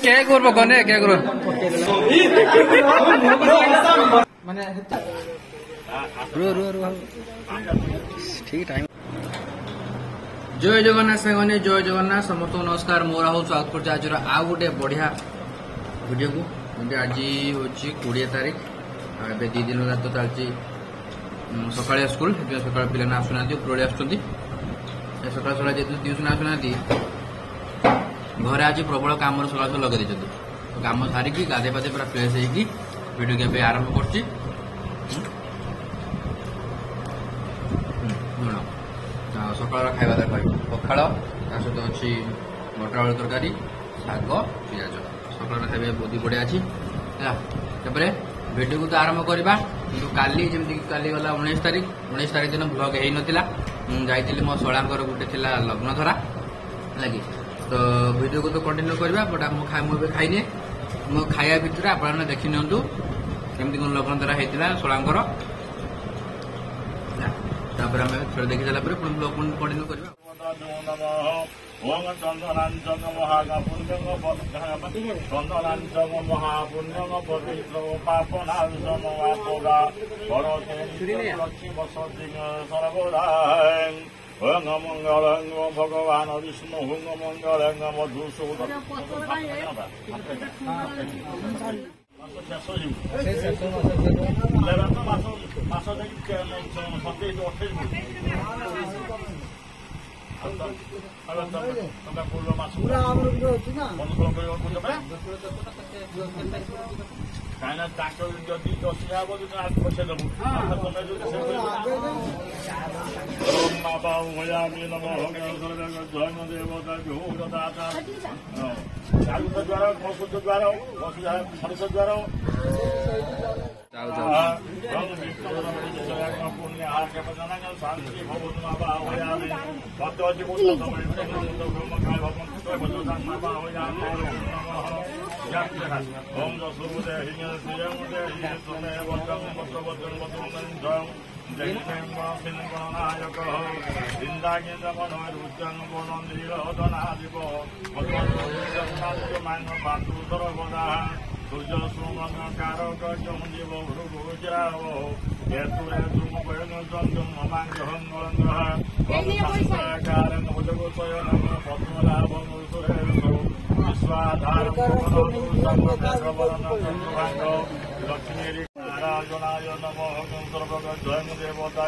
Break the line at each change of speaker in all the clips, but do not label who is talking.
Cake করব কনে cake করব মানে ঠিক টাইম। जय जगन्नाथ सांगने जय जगन्नाथ समस्त नमस्कार मोर राहुल स्वागत कर आज आउ गोटे बढ़िया वीडियो को आज हूँ 20 तारीख ए 2 दिन तो चलती सका स्कूल सका पिला आसुना उपरोली आसुँच सका सका जेहतु ट्यूशन आसुना घर आज प्रबल कम सका सब लगे देते कम सारिकी गाधे पाधे पूरा फ्रेश होगी वीडियो के आरंभ कर सकाल खाଇବା पखाड़ सहित अच्छी मटर आलू तरकारी शाग पिज सकाल खाଇବା बहुत बढ़िया अच्छी वीडियो को तो आरंभ करवा काली जमी काली गला 19 तारीख दिन ब्लॉग हो नाला जाइली मो शला गोटे लग्न धरा लगी तो वीडियो को तो कंटिन्यू करवा बट मुझे खाइने मो खाया भितर आप देखी निंतु केमती कौन लग्न धरा होता शलांकर तापर आम थोड़े देखी सारा पुणी ब्लॉग कंटिन्यू करवा। चंदनांचंग महापुण्यंग पवित्र पापनाशमोगा सर्वदा मंगल भगवान विष्णु मंगल मधुसूदन सूर्य सुमन कारक जीव भृगुजराव लक्ष्मी नारायणाय नमः सर्वग जय देवता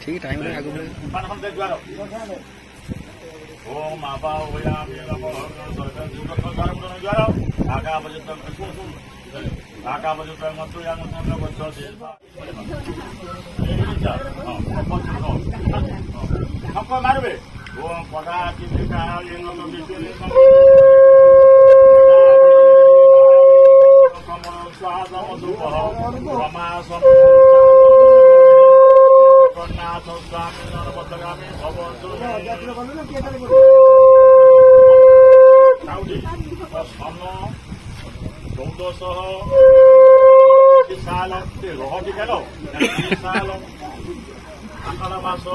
ठीक टाइम ओम आबाहुयामि नमः मारबे ओम पदा नाथ स्वामी नरपतगामी सन 1400 साल रही खेल साल आषाढ़ मास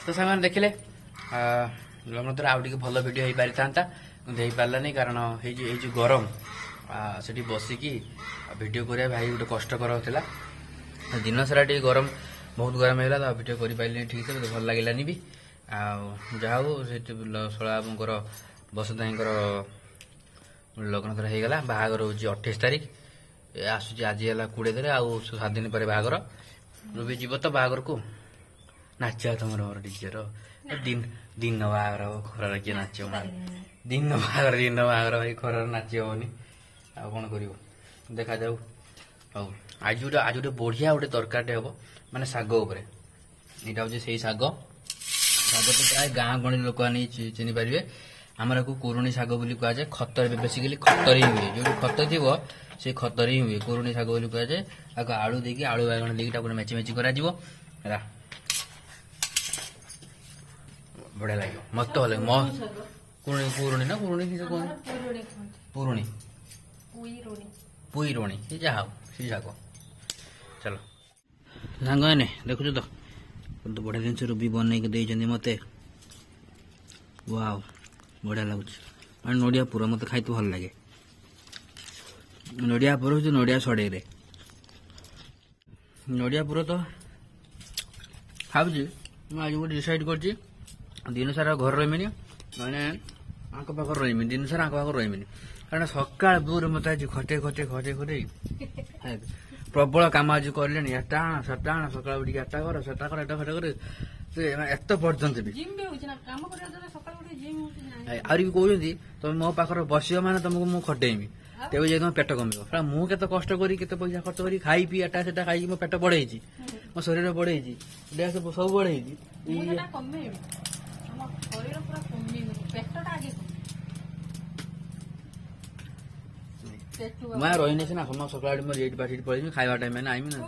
तो सामान देखिले लग्न तर आउ भल भिडियो हो पारि था पारानी कारण जो गरम से बसिकी भिडियो करा भाई गोटे कष्टकर होता दिन सारा टी गरम बहुत गरम होगा तो भिडियो कर पारे ठीक से भल लगे भी जहाँ से शलाबाबूर बसुदाईर लग्न तर होगा बाहागर हूँ 28 तारीख आसूँ आज है 20 तारीख आउ 7 दिन पर बाहागर रूबी जीव तो बाहागर को नाच तुम डीजेर दिन बाहागर हम खरार किए नाच दिन बाहागर भाई खरार नाच हेनी आ कौन कर देखा जाऊ आज गोटे बढ़िया गोटे तरकारी हम माने शाग उपरे यहाँ हूँ से शाग तो प्राय गाँ गणी लोक चिन्ह पारे ଆମର ଆକୁ କୁରୁଣି ଶାଗ ବୋଲି କୁହାଯାଏ। ଖତରେ ବେସିକାଲି ଖତରେ ହିଁ ହୁଏ, ଯୋଉଠି ଖତ ଥିବ ସେ ଖତରେ ହିଁ ହୁଏ, କୁରୁଣି ଶାଗ ବୋଲି କୁହାଯାଏ। ଆକୁ ଆଳୁ ଦେଇକି ଆଳୁ ବାଇଗଣ ଦେଇକି ତାକୁ ମେଚି ମେଚି କରାଯିବ ହେଲା, ବଢିଆ ଲାଗିବ, ମସ୍ତ ଭଲ ଲାଗିବ। କୁରୁଣି କୁରୁଣି ନା କୁରୁଣି ପୁରୁଣି ପୁଇରୁଣି ସେ ଯାହା ହଉ ସେ ଶାଗ। ଚାଲ ସାଙ୍ଗମାନେ ଦେଖୁଛୁ ତ ବଢିଆ ଜିନିଷ ରୁବି ବନେଇକି ଦେଇଛନ୍ତି ମତେ, ୱାଓ ବଢିଆ ଲାଗୁଛି। ଆଉ ନଡ଼ିଆ ପୁର ମତେ ଖାଇତେ ଭଲ ଲାଗେ। ନଡ଼ିଆ ପୁର ହଉଛି ନଡ଼ିଆ ସଢେଇରେ ନଡ଼ିଆ ପୁର ତ ଖାଉଛି। ମୁଁ ଆଜି ଗୋଟେ ଡିସାଇଡ୍ କରିଛି ଦିନ ସାରା ଘରେ ରହିବିନି, ମାନେ ଆଙ୍କ ପାଖରେ ରହିବିନି, ଦିନ ସାରା ଆଙ୍କ ପାଖରେ ରହିବିନି। କାରଣ ସକାଳ ଭୋରୁ ମତେ ଆଜି ଖଟେ ପ୍ରବଳ କାମ ଆଜି କରିଲେଣି। ଏଟା ଆଣ ସେଟା ଆଣ, ସକାଳ ଉଠିକି ଏଟା କର ସେଟା କର ଏଟା ଫେଟା କର, ଏତେ ପର୍ଯ୍ୟନ୍ତ ବି ଆହୁରି ବି କହୁଛନ୍ତି ତମେ ମୋ ପାଖରେ ବସିବ ମାନେ ତମକୁ ମୁଁ ଖଟେଇବି, ତେବେ ଯାଇ ତମ ପେଟ କମିବ। ମୁଁ କେତେ କଷ୍ଟ କରି କେତେ ପଇସା ଖର୍ଚ୍ଚ କରି ଖାଇ ପିଇ ଏଟା ସେଟା ଖାଇକି ମୋ ପେଟ ବଢେଇଛି, ମୋ ଶରୀର ବଢେଇଛି, ଦେହ ସବୁ ବଢେଇଛି। ମୁଁ ରହିନି ସିନା ସମସ୍ତ ସକାଳ ମୁଁ ରେଟ୍ ବାଟ ପଳେଇବି, ଖାଇବା ଟାଇମ୍ ଆଇମି ନା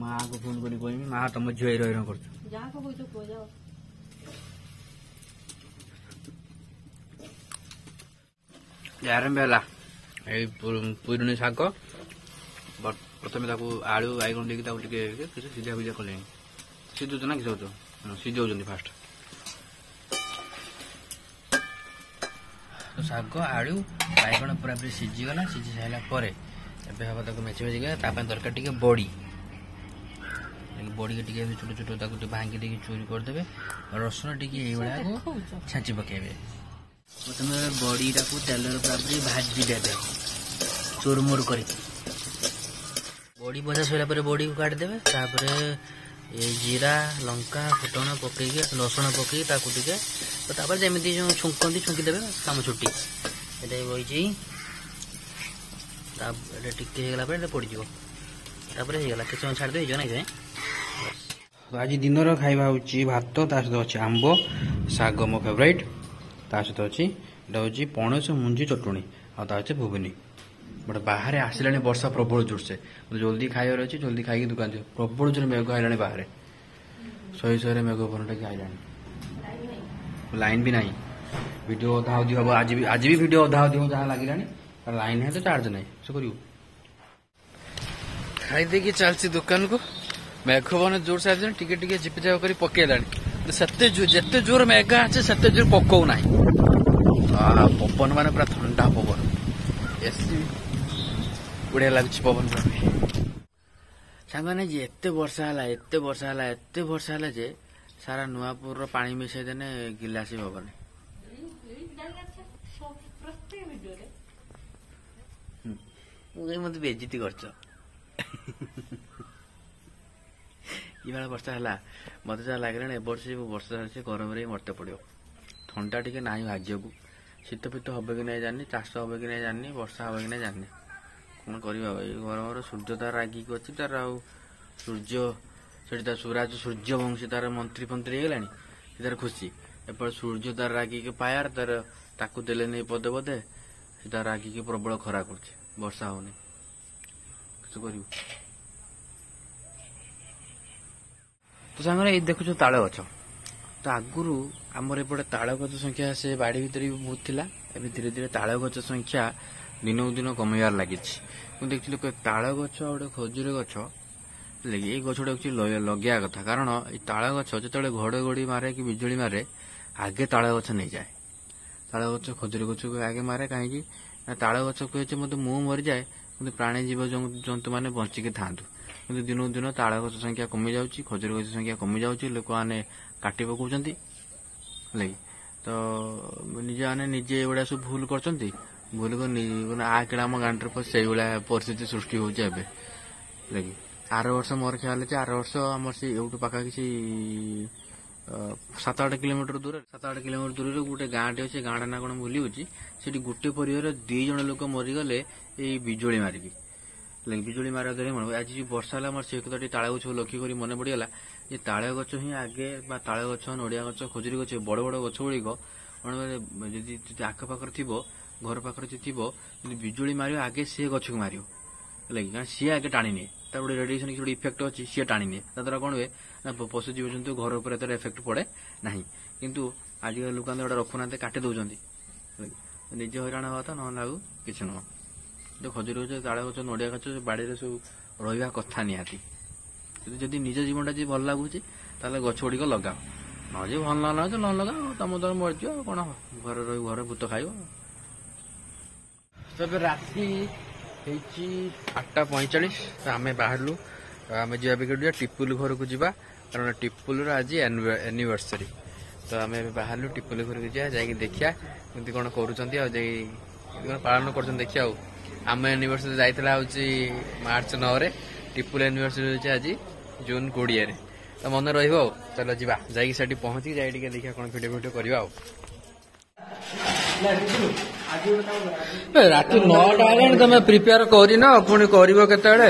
ମାଆକୁ ଫୋନ କରି କହିବି, ମା ତମ ଝିଅ ହଇରାଣ କରୁଛୁ। ଆରମ୍ଭ ହେଲା ଏଇ ପୁରୁଣି ଶାଗ। ପ୍ରଥମେ ତାକୁ ଆଳୁ ବାଇଗଣ ଦେଇକି ତାକୁ ଟିକେ ସିଝା ଫିଝା କଲେଣି, ସିଝୁଛୁ ନା କିଛି ସିଝଉଛନ୍ତି ଫାଷ୍ଟ। ଶାଗ ଆଳୁ ବାଇଗଣ ପୁରାପୁରି ସିଝିଗଲା, ସିଝି ସାରିଲା ପରେ ଏବେ ହବ ତାକୁ ମେଚି ମେଚି ଗଲା। ତା ପାଇଁ ଦରକାର ଟିକେ ବଡ଼ି, ବଡ଼ିକି ଟିକେ ଛୋଟ ଛୋଟ ତାକୁ ଟିକେ ଭାଙ୍ଗି ଦେଇକି ଚୁରି କରିଦେବେ। ରସୁଣ ଟିକେ ଏଇଭଳିଆକୁ ଛାଞ୍ଚି ପକେଇବେ। ପ୍ରଥମେ ବଡ଼ିଟାକୁ ତେଲରେ ପୁରାପୁରି ଭାଜି ଦେବେ ଚୁରମୁର କରିକି। ବଡ଼ି ଭଜା ସରିଲା ପରେ ବଡ଼ିକୁ କାଟିଦେବେ। ତାପରେ ଜିରା ଲଙ୍କା ଫୁଟଣ ପକେଇକି ରସୁଣ ପକେଇକି ତାକୁ ଟିକେ, ତାପରେ ଯେମିତି ଯେଉଁ ଛୁଙ୍କନ୍ତି ଛୁଙ୍କି ଦେବେ, କାମ ଛୁଟି। ଏଇଟା ବହିଛି, ତାପରେ ଟିକେ ହେଇଗଲା ପରେ ଏଇଟା ପଡ଼ିଯିବ, ତାପରେ ହେଇଗଲା। କିଛି ସମୟ ଛାଡ଼ିଦେବେ, ହେଇଯିବ ନା କି? ଆଜି ଦିନର ଖାଇବା ହେଉଛି ଭାତ, ତା ସହିତ ଅଛି ଆମ୍ବ, ଶାଗ ମୋ ଫେଭରାଇଟ୍, ତା ସହିତ ଅଛି ଏଇଟା ହେଉଛି ପଣସ ମଞ୍ଜି ଚଟୁଣି, ଆଉ ତା ଅଛି ଘୁଗୁନି। ବଟ୍ ବାହାରେ ଆସିଲାଣି ବର୍ଷା ପ୍ରବଳ ଜୋରସେ, ଜଲ୍ଦି ଖାଇବାର ଅଛି, ଜଲ୍ଦି ଖାଇକି ଦୋକାନ ଯିବ। ପ୍ରବଳ ଜୋରେ ମେଘ ଆଇଲାଣି ବାହାରେ, ଶହେ ମେଘ ପବନଟା ଆଇଲାଣି, ଲାଇନ୍ ବି ନାହିଁ। ଭିଡ଼ିଓ ଅଧା ଅଧି ହବ, ଆଜି ବି ଭିଡ଼ିଓ ଅଧା ଅଧି ହବ ଯାହା ଲାଗିଲାଣି। ଲାଇନ୍ ନାହିଁ ତ ଚାର୍ଜ ନାହିଁ, ସେ କରିବୁ। ଖାଇଦେଇକି ଚାଲିଛି ଦୋକାନକୁ। ମେଘ ପବନ ଜୋରସେ ଆସିଲାଣି, ଟିକେ ଟିକେ ଝିପିଝାପ କରି ପକେଇଲାଣି। ଯେତେ ଜୋର ମେଘ ଅଛି ସେତେ ଜୋର ପକଉନାହିଁ। ପବନ ମାନେ ପୁରା ଥଣ୍ଡା ପବନ, ଏସି ବଢିଆ ଲାଗୁଛି ପବନ। ସାଙ୍ଗମାନେ ଏତେ ବର୍ଷା ହେଲା ଯେ ସାରା ନୂଆପୁରର ପାଣି ମିଶାଇ ଦେନେ ଗିଲାସେ ହବନି। ମତେ ବେଜିତି କରିଛ। ଏଇଭଳିଆ ବର୍ଷା ହେଲା, ମତେ ଯାହା ଲାଗିଲାଣି ଏ ବର୍ଷ ବର୍ଷା ଗରମରେ ହିଁ ମରତେ ପଡିବ। ଥଣ୍ଡା ଟିକେ ନାହିଁ ଭାଗ୍ୟକୁ। ଶୀତ ଫୀତ ହବ କି ନାହିଁ ଜାଣିନି, ଚାଷ ହବ କି ନାହିଁ ଜାଣିନି, ବର୍ଷା ହବ କି ନାହିଁ ଜାଣିନି। କଣ କରିବା ଏଇ ଗରମର ସୂର୍ଯ୍ୟ ତାର ରାଗିକି ଅଛି ତାର, ଆଉ ସୂର୍ଯ୍ୟ ସେଠି ତାର ସୂର୍ଯ୍ୟବଂଶୀ ତାର ମନ୍ତ୍ରୀ ଫନ୍ତ୍ରୀ ହେଇଗଲାଣି, ସେ ତାର ଖୁସି। ଏପଟେ ସୂର୍ଯ୍ୟ ତାର ରାଗିକି ପାୟାର, ତାର ତାକୁ ଦେଲେ ନେଇ ପଦେ ପଦେ, ସେ ତାର ରାଗିକି ପ୍ରବଳ ଖରା କରୁଛି, ବର୍ଷା ହଉନି, କିଛି କରିବୁ। ତ ସାଙ୍ଗରେ ଏଇ ଦେଖୁଛ ତାଳ ଗଛ, ତ ଆଗରୁ ଆମର ଏପଟେ ତାଳ ଗଛ ସଂଖ୍ୟା ସେ ବାଡ଼ି ଭିତରେ ବି ବହୁତ ଥିଲା। ଏବେ ଧୀରେ ଧୀରେ ତାଳ ଗଛ ସଂଖ୍ୟା ଦିନକୁ ଦିନ କମିବାର ଲାଗିଛି। ମୁଁ ଦେଖିଥିଲି ତାଳ ଗଛ ଆଉ ଗୋଟେ ଖଜୁରୀ ଗଛ, ଏଇ ଗଛଟା ଆକ୍ଚୁଆଲି ଲଗେଇବା କଥା। କାରଣ ଏଇ ତାଳ ଗଛ ଯେତେବେଳେ ଘଡ଼ଘଡ଼ି ମାରେ କି ବିଜୁଳି ମାରେ, ଆଗେ ତାଳ ଗଛ ନେଇଯାଏ। ତାଳ ଗଛ ଖଜୁରୀ ଗଛକୁ ଆଗେ ମାରେ, କାହିଁକି ନା ତାଳ ଗଛ କୁହେ ମତେ ମୁଁ ମରିଯାଏ କିନ୍ତୁ ପ୍ରାଣୀ ଜୀବ ଜନ୍ତୁ ମାନେ ବଞ୍ଚିକି ଥାଆନ୍ତୁ। କିନ୍ତୁ ଦିନକୁ ଦିନ ତାଳ ଗଛ ସଂଖ୍ୟା କମି ଯାଉଛି, ଖଜୁରୀ ଗଛ ସଂଖ୍ୟା କମି ଯାଉଛି, ଲୋକମାନେ କାଟି ପକାଉଛନ୍ତି ହେଲା କି। ତ ନିଜେ ଏଗୁଡା ସବୁ ଭୁଲ କରୁଛନ୍ତି। ଭୁଲ କରି ଆ କିଣା ଆମ ଗାଣ୍ଡରେ ସେଇଭଳିଆ ପରିସ୍ଥିତି ସୃଷ୍ଟି ହଉଛି ଏବେ ହେଲା କି। ଆର ବର୍ଷ ମୋର ଖିଆଲ ଅଛି, ଆର ବର୍ଷ ଆମର ସେ ଏଇଠୁ ପାଖାପାଖି 7-8 କିଲୋମିଟର ଦୂରରେ ଗୋଟେ ଗାଁଟେ ଅଛି, ଗାଁଟା ନା କଣ ଭୁଲି ହଉଛି। ସେଠି ଗୋଟେ ପରିବାର 2 ଜଣ ଲୋକ ମରିଗଲେ ଏଇ ବିଜୁଳି ମାରିକି। ବିଜୁଳି ମାରିବା ଦ୍ୱାରା ମନେ ଆଜି ଯୋଉ ବର୍ଷା ହେଲା ମୋର ସେ କଥାଟି ତାଳ ଗଛ ଲକ୍ଷ୍ୟ କରି ମନେ ପଡ଼ିଗଲା ଯେ ତାଳ ଗଛ ହିଁ ଆଗେ ବା ତାଳ ଗଛ ନଡ଼ିଆ ଗଛ ଖଜୁରୀ ଗଛ ବଡ଼ ବଡ଼ ଗଛ ଗୁଡ଼ିକ ଯଦି ଆଖପାଖରେ ଥିବ ଘର ପାଖରେ ଯଦି ଥିବ ଯଦି ବିଜୁଳି ମାରିବ ଆଗେ ସେ ଗଛକୁ ମାରିବ ହେଲା କି କାରଣ ସିଏ ଆଗେ ଟାଣି ନିଏ ତାର ଗୋଟେ ରେଡିଏସନ କିଛି ଗୋଟେ ଇଫେକ୍ଟ ଅଛି ସିଏ ଟାଣି ନିଏ ତା ଦ୍ୱାରା କ'ଣ ହୁଏ ନା ପଶୁ ଜୀବଜନ୍ତୁ ଘର ଉପରେ ଏତେ ଏଫେକ୍ଟ ପଡ଼େ ନାହିଁ କିନ୍ତୁ ଆଜିକାଲି ଲୋକମାନେ ଗୋଟେ ରଖୁନାହାନ୍ତି କାଟି ଦେଉଛନ୍ତି ନିଜେ ହଇରାଣ ହେବା ତ ନହେଲେ ଆଉ କିଛି ନୁହଁ ଯୋଉ ଖଜୁରୀ ଗଛ ତାଳ ଗଛ ନଡ଼ିଆ ଗଛ ବାଡ଼ିରେ ସବୁ ରହିବା କଥା ନିହାତି ଯଦି ନିଜ ଜୀବନଟା ଯଦି ଭଲ ଲାଗୁଛି ତାହେଲେ ଗଛ ଗୁଡ଼ିକ ଲଗାଅ ନହେଲେ ଭଲ ନ ଲାଗୁଛି ନ ଲଗାଅ ତମ ତମ ମରିଯିବ ଆଉ କ'ଣ ଘରେ ରହି ଘରେ ଭୂତ ଖାଇବ। ତେବେ ରାତି ହେଇଛି 8:45 ଆମେ ବାହାରିଲୁ ଆମେ ଯିବା ପାଇଁ ଟିପୁଲୁ ଘରକୁ ଯିବା କାରଣ ଟିପୁଲୁର ଆଜି ଆନିଭର୍ସରୀ ତ ଆମେ ଏବେ ବାହାରିଲୁ ଟିପୁଲୁ ଘରକୁ ଯିବା ଯାଇକି ଦେଖିବା କେମିତି କ'ଣ କରୁଛନ୍ତି ଆଉ ଯାଇ କ'ଣ ପାଳନ କରୁଛନ୍ତି ଦେଖିବା ଆଉ ଆମ ଆନିଭର୍ସରୀ ଯାଇଥିଲା ହେଉଛି ମାର୍ଚ୍ଚ 9ରେ ଟିପୁଲ ଆନିଭର୍ସରୀ ହେଉଛି ଆଜି ଜୁନ୍ 20ରେ ତ ମନେ ରହିବ ଆଉ ଚାଲ ଯିବା ଯାଇକି ସେଠି ପହଞ୍ଚିକି ଯାଇ ଟିକେ ଦେଖିବା କ'ଣ ଭିଡ଼ିଓ କରିବା ଆଉ ରାତି 9ଟା ହେଲାଣି ତମେ ପ୍ରିପେୟାର କରିନ ପୁଣି କରିବ କେତେବେଳେ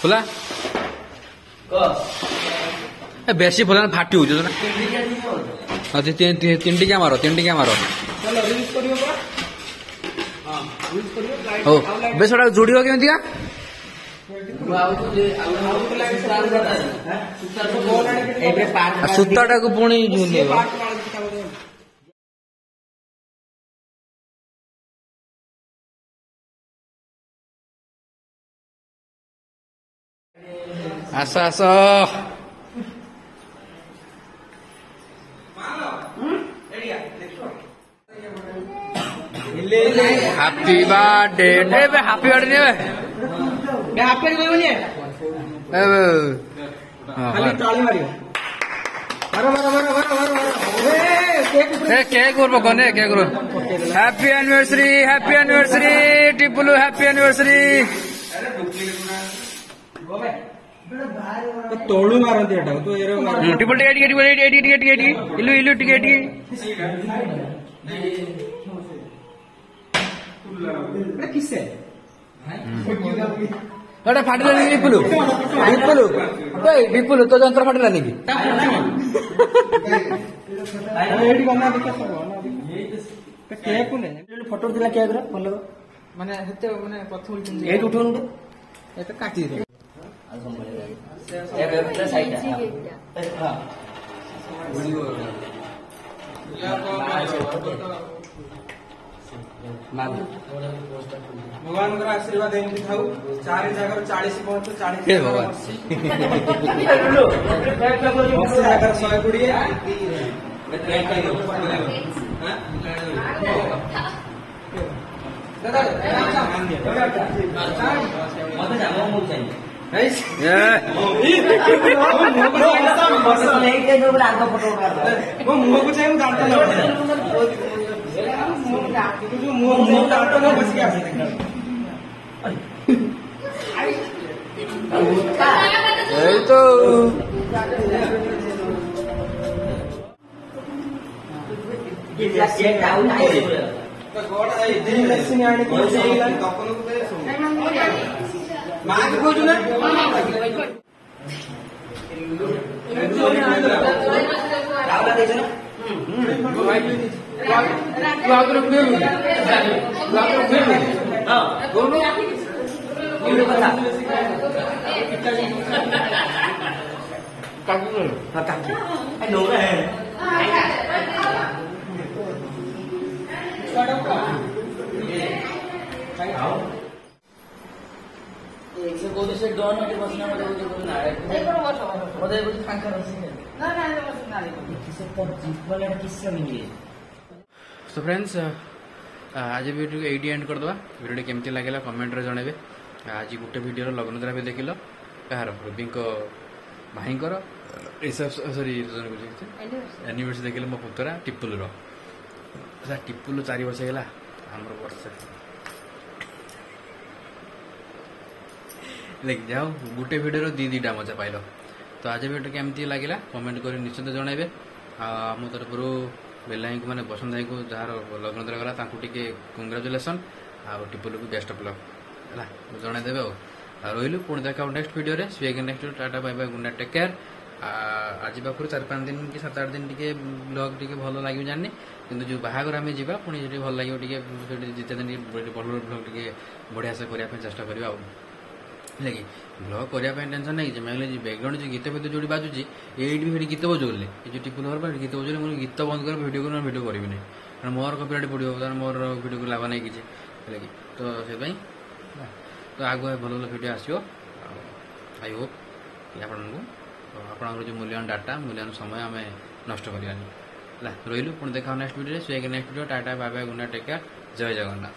ଖୋଲା ବେଶୀ ଫୁଲା ଫାଟି ହଉଛି ନା ତିନିଟିକା ମାର ହଉ ବେ ସେଟା ଯୋଡ଼ିବ କେମିତିକା ସୂତାଟାକୁ ପୁଣି ଆସ ଆସ ହାପି ବାର୍ଥଡେ ନେବେ ହାପି ବାର୍ଥଡେ ନେବେ କେକ୍ করবো কনে কেক করবো হ্যাপি অ্যানিভার্সারি টিপুলু হ্যাপি অ্যানিভার্সারি
ତଳୁ ମାରନ୍ତି ଏଟା
টিপুল ଟିକେ ଇଲୁ ଟିକେ
କିସେ
ଏଟା ଫାଟିଲାନି ବିପୁଲୁ ତୋ ଯନ୍ତ୍ର ଫାଟିଲାନି କି
ଏଇଠି ଗଲା କେକ୍ ଫଟୋ ଥିଲା କେକ୍ ର ଭଲ ମାନେ ସେତେ ମାନେ ପ୍ରଥମ ଏଇଠି ଉଠଉନୁ ଏତେ କାଟି ଦେ ଭଗବାନଙ୍କର ଆଶୀର୍ବାଦ ଏମିତି ଥାଉ 4 ଜାଗାରୁ 40 ପହଞ୍ଚୁ 40 ଜାଗାରୁ 80 ଜାଗାରୁ 120
तो फ्रेंड्स आज वीडियो एडी एंड करदे वीडियो केमती लगे कमेंट रे जनइबे आज गोटे वीडियो लग्नद्रा भी देखिल कहार रवि भाई सॉरी एनिवर्सरी देखिले मो पुतरा टिपुलर टिपुलु 4 वर्ष है आमर वर्ष देख जाओ गोटे वीडियो दीटा मजा पाइल तो आज वीडियो केमती लगे कमेंट कर निश्चित जनइबे मो तरफ बेला को मैंने बसंत भाई को जार लग्न गला कंग्राचुलेसन ଆଉ ଟିପୁଲକୁ ବେଷ୍ଟ ଅଫ୍ ଲକ୍ ହେଲା ଜଣେଇଦେବେ ଆଉ ରହିଲୁ ପୁଣି ଦେଖା ନେକ୍ସଟ ଭିଡ଼ିଓରେ swag next ta ta bye bye good night take care. ଆଜି ପାଖରୁ 4-5 ଦିନ କି 7-8 ଦିନ ଟିକେ ବ୍ଲଗ୍ ଟିକେ ଭଲ ଲାଗିବ ଜାଣିନି କିନ୍ତୁ ଯେଉଁ ବାହାଘର ଆମେ ଯିବା ପୁଣି ସେଠି ଭଲ ଲାଗିବ ଟିକେ ସେଠି ଯେତେ ଦିନ ଟିକେ ଭଲ ବ୍ଲଗ୍ ଟିକେ ବଢ଼ିଆ ସେ କରିବା ପାଇଁ ଚେଷ୍ଟା କରିବା ଆଉ ହେଲା କି ବ୍ଲଗ୍ କରିବା ପାଇଁ ଟେନସନ୍ ନାହିଁ ଯେ ମାନେ ବ୍ୟାକଗ୍ରାଉଣ୍ଡ ଯେଉଁ ଗୀତ ଫିତ ଯେଉଁଠି ବାଜୁଛି ଏଇଠି ବି ସେଠି ଗୀତ ବଜଉଥିଲେ ଏ ଯେଉଁ ଟିପୁଲ ଘର ପାଇଁ ଗୀତ ବଜଉଥିଲେ ମୁଁ ଗୀତ ବନ୍ଦ କରି ଭିଡ଼ିଓ କରି ଭିଡ଼ିଓ କରିବି ନାହିଁ କାରଣ ମୋର କପିରାଇଟ୍ ପଡ଼ିବ ତାହେଲେ ମୋର ଭିଡ଼ିଓକୁ ଲାଭ ନାହିଁ କିଛି ହେଲା କି ତ ସେଥିପାଇଁ ତ ଆଗୁଆ ଭଲ ଭଲ ଭିଡ଼ିଓ ଆସିବ ଆଇ ହୋପ୍ ଆପଣଙ୍କୁ ଆପଣଙ୍କର ଯେଉଁ ମୂଲ୍ୟବାନ ଡାଟା ମୂଲ୍ୟବାନ ସମୟ ଆମେ ନଷ୍ଟ କରିବାନି ହେଲା ରହିଲୁ ପୁଣି ଦେଖା ନେକ୍ସଟ ଭିଡ଼ିଓରେ swag next video ta ta bye bye good night take care ଜୟ ଜଗନ୍ନାଥ।